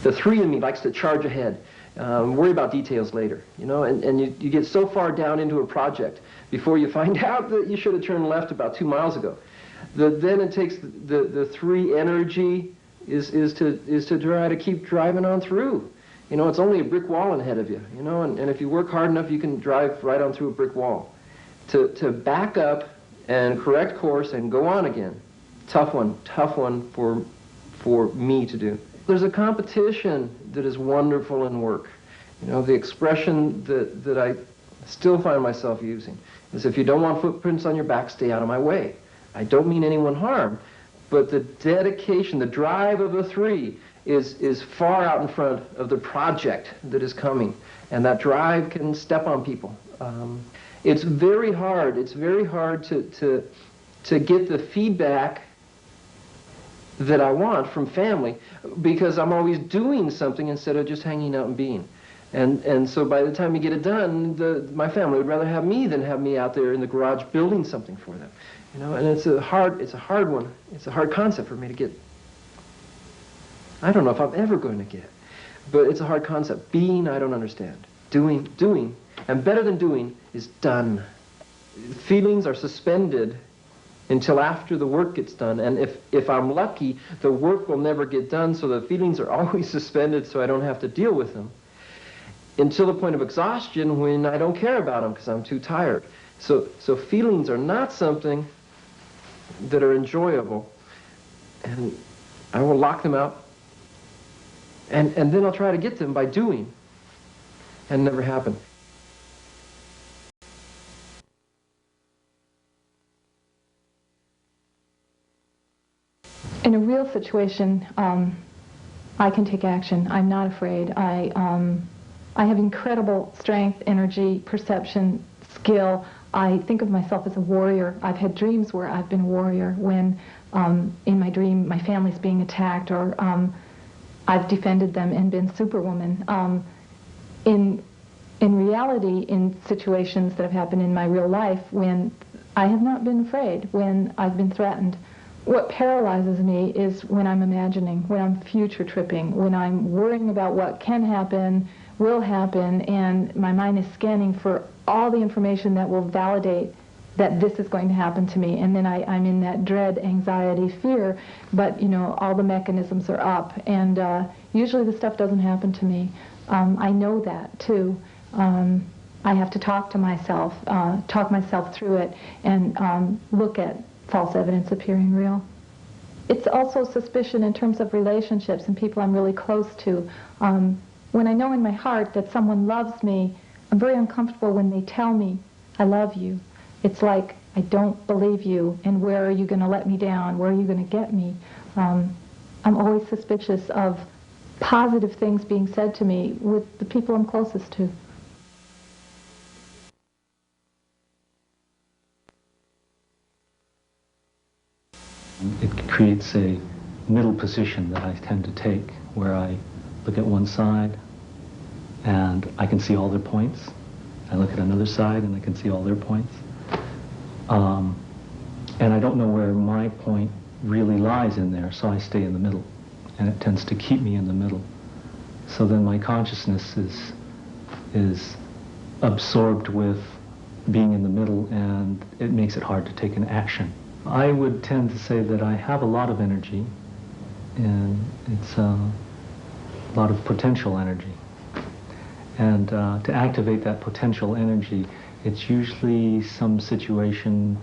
The 3 in me likes to charge ahead, worry about details later, you know, and you get so far down into a project before you find out that you should have turned left about 2 miles ago. Then it takes the 3 energy is to try to keep driving on through. You know, it's only a brick wall ahead of you, you know, and if you work hard enough, you can drive right on through a brick wall. To back up and correct course and go on again, tough one for me to do. There's a competition that is wonderful in work. You know, the expression that I still find myself using is, if you don't want footprints on your back, stay out of my way. I don't mean anyone harm, but the dedication, the drive of the 3 is far out in front of the project that is coming, and that drive can step on people. It's very hard to get the feedback that I want from family, because I'm always doing something instead of just hanging out and being. And so by the time you get it done, my family would rather have me than have me out there in the garage building something for them. You know, and it's a hard one. It's a hard concept for me to get. I don't know if I'm ever going to get, but it's a hard concept. Being, I don't understand. Doing, and better than doing is done. Feelings are suspended until after the work gets done, and if I'm lucky, the work will never get done, so the feelings are always suspended, so I don't have to deal with them until the point of exhaustion, when I don't care about them because I'm too tired. So feelings are not something that are enjoyable, and I will lock them out, and then I'll try to get them by doing, and never happen. In a real situation, I can take action. I'm not afraid. I have incredible strength, energy, perception, skill. I think of myself as a warrior. I've had dreams where I've been a warrior when, in my dream, my family's being attacked, or I've defended them and been Superwoman. In reality, in situations that have happened in my real life, when I have not been afraid, when I've been threatened, what paralyzes me is when I'm imagining, when I'm future tripping, when I'm worrying about what can happen, will happen, and my mind is scanning for all the information that will validate that this is going to happen to me. And then I'm in that dread, anxiety, fear, but you know, all the mechanisms are up, and usually the stuff doesn't happen to me. I know that too. I have to talk myself through it, and look at false evidence appearing real. It's also suspicion in terms of relationships and people I'm really close to. When I know in my heart that someone loves me, I'm very uncomfortable when they tell me, I love you. It's like, I don't believe you, and where are you going to let me down? Where are you going to get me? I'm always suspicious of positive things being said to me with the people I'm closest to. It creates a middle position that I tend to take, where I look at one side and I can see all their points. I look at another side and I can see all their points. And I don't know where my point really lies in there, so I stay in the middle. And it tends to keep me in the middle. So then my consciousness is absorbed with being in the middle, and it makes it hard to take an action. I would tend to say that I have a lot of energy, and it's a lot of potential energy. And to activate that potential energy, it's usually some situation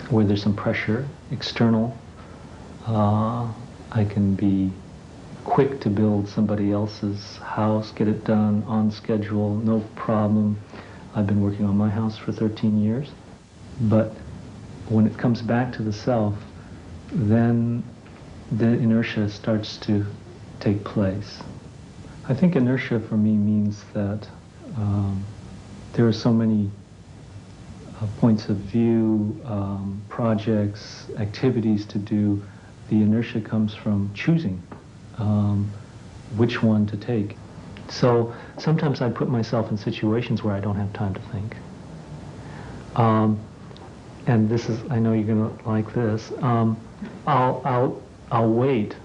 where there's some pressure, external. I can be quick to build somebody else's house, get it done on schedule, no problem. I've been working on my house for 13 years. But when it comes back to the self, then the inertia starts to take place. I think inertia for me means that there are so many points of view, projects, activities to do. The inertia comes from choosing which one to take. So sometimes I put myself in situations where I don't have time to think. And this is, I know you're going to like this, I'll wait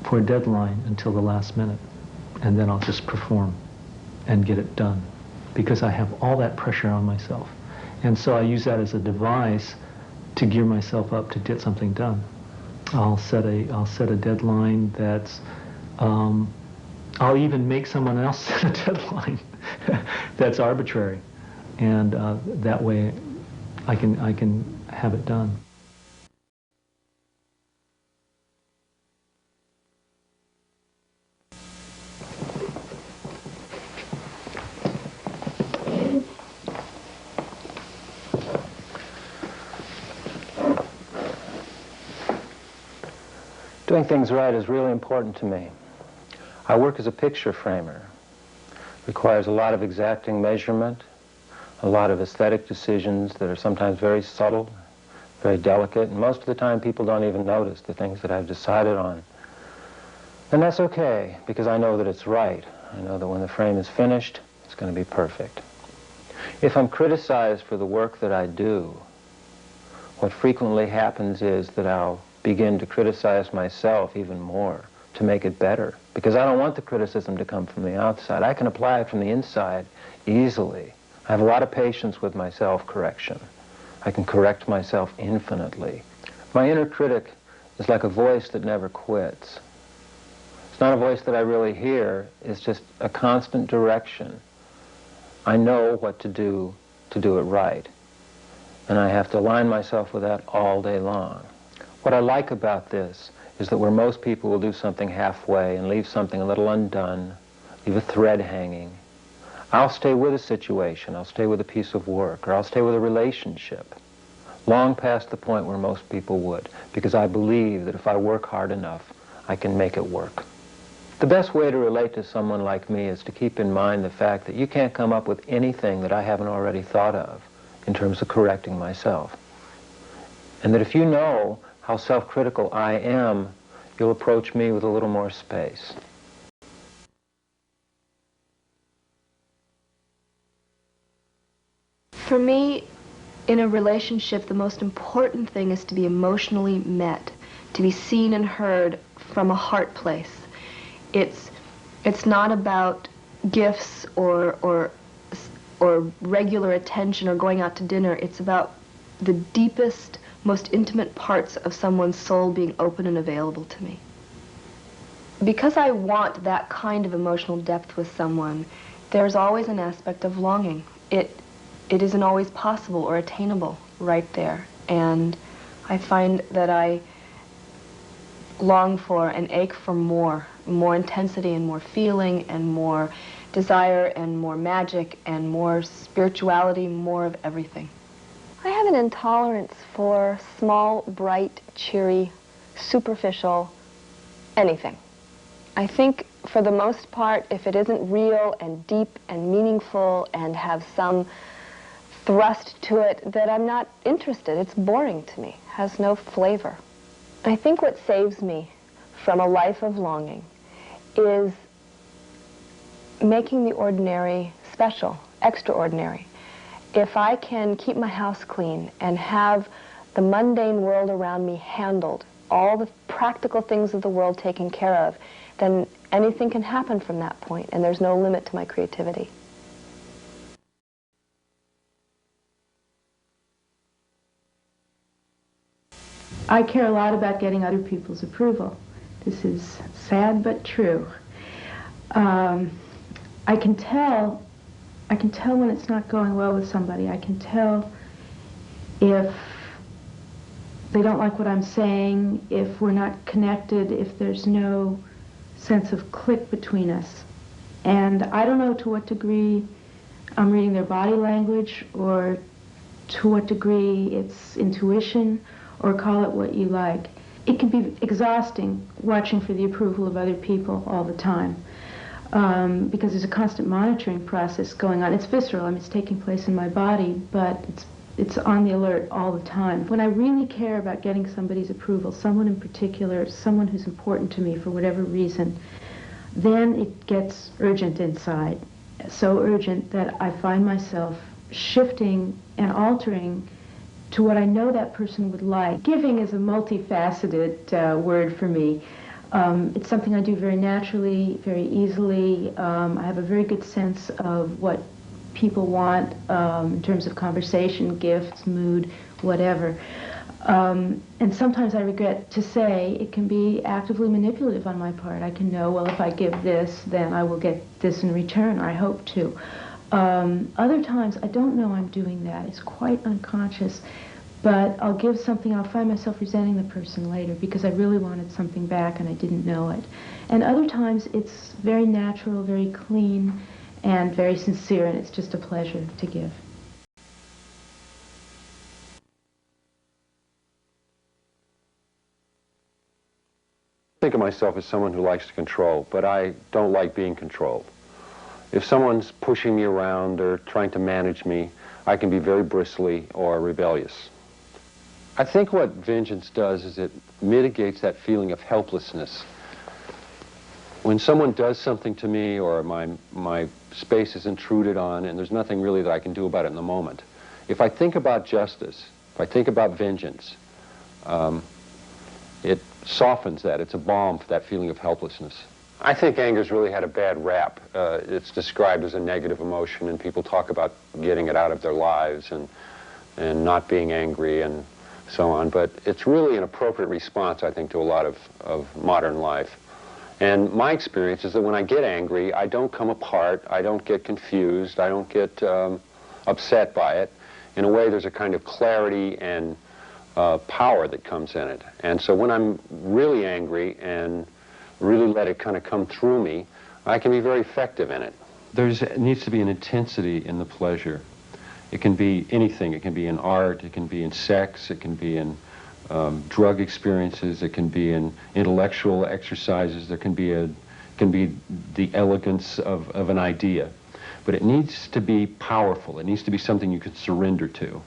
for a deadline until the last minute, and then I'll just perform and get it done, because I have all that pressure on myself. And so I use that as a device to gear myself up to get something done. I'll set a deadline that's, I'll even make someone else set a deadline that's arbitrary, and that way I can have it done. Doing things right is really important to me. I work as a picture framer. It requires a lot of exacting measurement, a lot of aesthetic decisions that are sometimes very subtle, very delicate, and most of the time people don't even notice the things that I've decided on. And that's okay, because I know that it's right. I know that when the frame is finished, it's going to be perfect. If I'm criticized for the work that I do, what frequently happens is that I'll begin to criticize myself even more to make it better, because I don't want the criticism to come from the outside. I can apply it from the inside easily. I have a lot of patience with my self-correction. I can correct myself infinitely. My inner critic is like a voice that never quits. It's not a voice that I really hear. It's just a constant direction. I know what to do it right. And I have to align myself with that all day long. What I like about this is that where most people will do something halfway and leave something a little undone, leave a thread hanging, I'll stay with a situation, I'll stay with a piece of work, or I'll stay with a relationship, long past the point where most people would, because I believe that if I work hard enough, I can make it work. The best way to relate to someone like me is to keep in mind the fact that you can't come up with anything that I haven't already thought of in terms of correcting myself. And that if you know how self-critical I am, you'll approach me with a little more space. For me, in a relationship, the most important thing is to be emotionally met, to be seen and heard from a heart place. It's not about gifts or regular attention or going out to dinner. It's about the deepest, most intimate parts of someone's soul being open and available to me. Because I want that kind of emotional depth with someone, there's always an aspect of longing. It isn't always possible or attainable right there. And I find that I long for and ache for more intensity and more feeling and more desire and more magic and more spirituality, more of everything. I have an intolerance for small, bright, cheery, superficial anything. I think for the most part, if it isn't real and deep and meaningful and have some thrust to it, that I'm not interested. It's boring to me, has no flavor. I think what saves me from a life of longing is making the ordinary special, extraordinary. If I can keep my house clean and have the mundane world around me handled, all the practical things of the world taken care of, then anything can happen from that point, and there's no limit to my creativity. I care a lot about getting other people's approval. This is sad but true. I can tell when it's not going well with somebody. I can tell if they don't like what I'm saying, if we're not connected, if there's no sense of click between us. And I don't know to what degree I'm reading their body language, or to what degree it's intuition, or call it what you like. It can be exhausting watching for the approval of other people all the time, because there's a constant monitoring process going on. It's visceral, I mean, it's taking place in my body, but it's on the alert all the time. When I really care about getting somebody's approval, someone in particular, someone who's important to me for whatever reason, then it gets urgent inside. So urgent that I find myself shifting and altering to what I know that person would like. Giving is a multifaceted word for me. It's something I do very naturally, very easily. I have a very good sense of what people want in terms of conversation, gifts, mood, whatever. And sometimes I regret to say it can be actively manipulative on my part. I can know, well, if I give this, then I will get this in return, or I hope to. Other times, I don't know I'm doing that. It's quite unconscious. But I'll give something, I'll find myself resenting the person later because I really wanted something back and I didn't know it. And other times, it's very natural, very clean, and very sincere, and it's just a pleasure to give. I think of myself as someone who likes to control, but I don't like being controlled. If someone's pushing me around or trying to manage me, I can be very bristly or rebellious. I think what vengeance does is it mitigates that feeling of helplessness. When someone does something to me or my space is intruded on and there's nothing really that I can do about it in the moment, if I think about justice, if I think about vengeance, it softens that. It's a balm for that feeling of helplessness. I think anger's really had a bad rap. It's described as a negative emotion, and people talk about getting it out of their lives and not being angry and so on. But it's really an appropriate response, I think, to a lot of modern life. And my experience is that when I get angry, I don't come apart, I don't get confused, I don't get upset by it. In a way, there's a kind of clarity and power that comes in it. And so when I'm really angry and really let it kind of come through me, I can be very effective in it. There needs to be an intensity in the pleasure. It can be anything. It can be in art, it can be in sex, it can be in drug experiences, it can be in intellectual exercises, there can be the elegance of an idea. But it needs to be powerful. It needs to be something you can surrender to.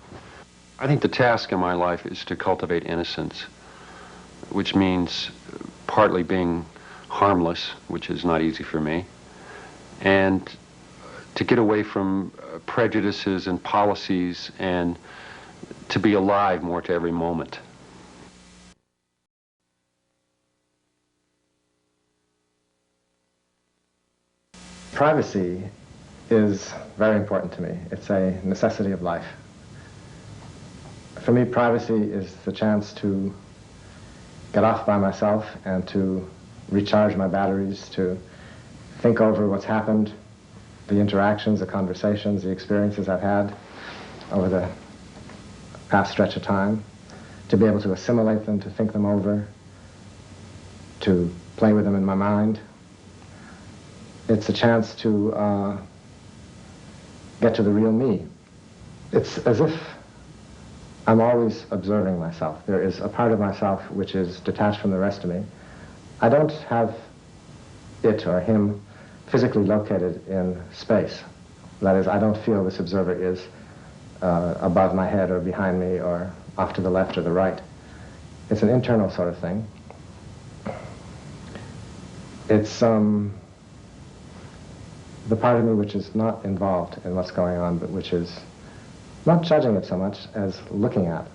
I think the task in my life is to cultivate innocence, which means partly being harmless, which is not easy for me, and to get away from prejudices and policies and to be alive more to every moment. Privacy is very important to me. It's a necessity of life. For me, privacy is the chance to get off by myself and to recharge my batteries, to think over what's happened, the interactions, the conversations, the experiences I've had over the past stretch of time, to be able to assimilate them, to think them over, to play with them in my mind. It's a chance to get to the real me. It's as if I'm always observing myself. There is a part of myself which is detached from the rest of me. I don't have it or him physically located in space. That is, I don't feel this observer is above my head or behind me or off to the left or the right. It's an internal sort of thing. It's the part of me which is not involved in what's going on, but which is not judging it so much as looking at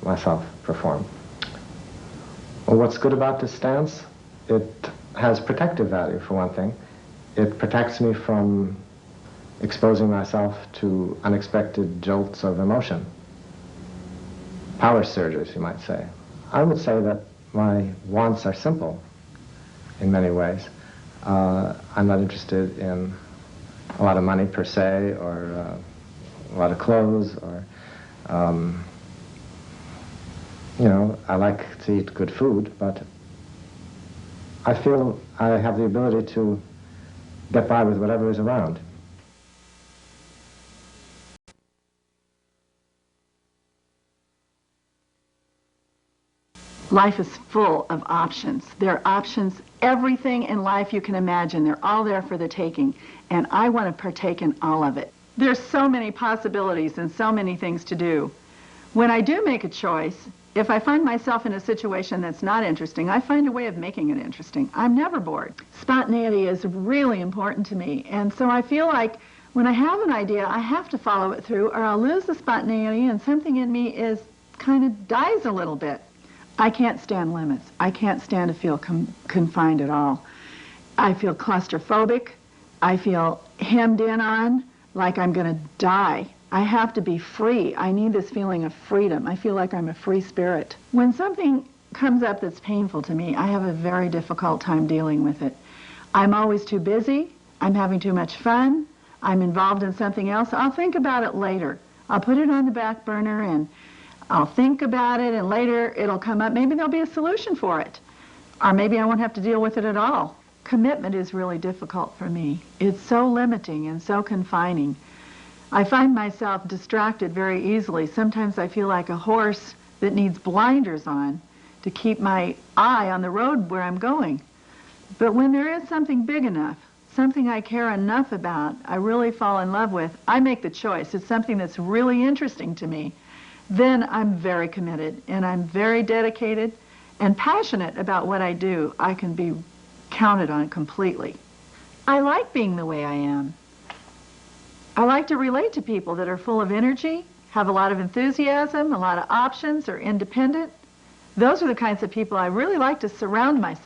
myself perform. Well, what's good about this stance? It has protective value, for one thing. It protects me from exposing myself to unexpected jolts of emotion. Power surges, you might say. I would say that my wants are simple in many ways. I'm not interested in a lot of money per se, or a lot of clothes, or, you know, I like to eat good food, but I feel I have the ability to get by with whatever is around. Life is full of options. There are options, everything in life you can imagine. They're all there for the taking, and I want to partake in all of it. There's so many possibilities and so many things to do. When I do make a choice, if I find myself in a situation that's not interesting, I find a way of making it interesting. I'm never bored. Spontaneity is really important to me, and so I feel like when I have an idea, I have to follow it through, or I'll lose the spontaneity and something in me kind of dies a little bit. I can't stand limits. I can't stand to feel confined at all. I feel claustrophobic. I feel hemmed in on, like I'm going to die. I have to be free. I need this feeling of freedom. I feel like I'm a free spirit. When something comes up that's painful to me, I have a very difficult time dealing with it. I'm always too busy. I'm having too much fun. I'm involved in something else. I'll think about it later. I'll put it on the back burner and I'll think about it, and later it'll come up. Maybe there'll be a solution for it. Or maybe I won't have to deal with it at all. Commitment is really difficult for me. It's so limiting and so confining. I find myself distracted very easily. Sometimes I feel like a horse that needs blinders on to keep my eye on the road where I'm going. But when there is something big enough, something I care enough about, I really fall in love with, I make the choice. It's something that's really interesting to me. Then I'm very committed, and I'm very dedicated and passionate about what I do. I can be counted on completely. I like being the way I am. I like to relate to people that are full of energy, have a lot of enthusiasm, a lot of options, are independent. Those are the kinds of people I really like to surround myself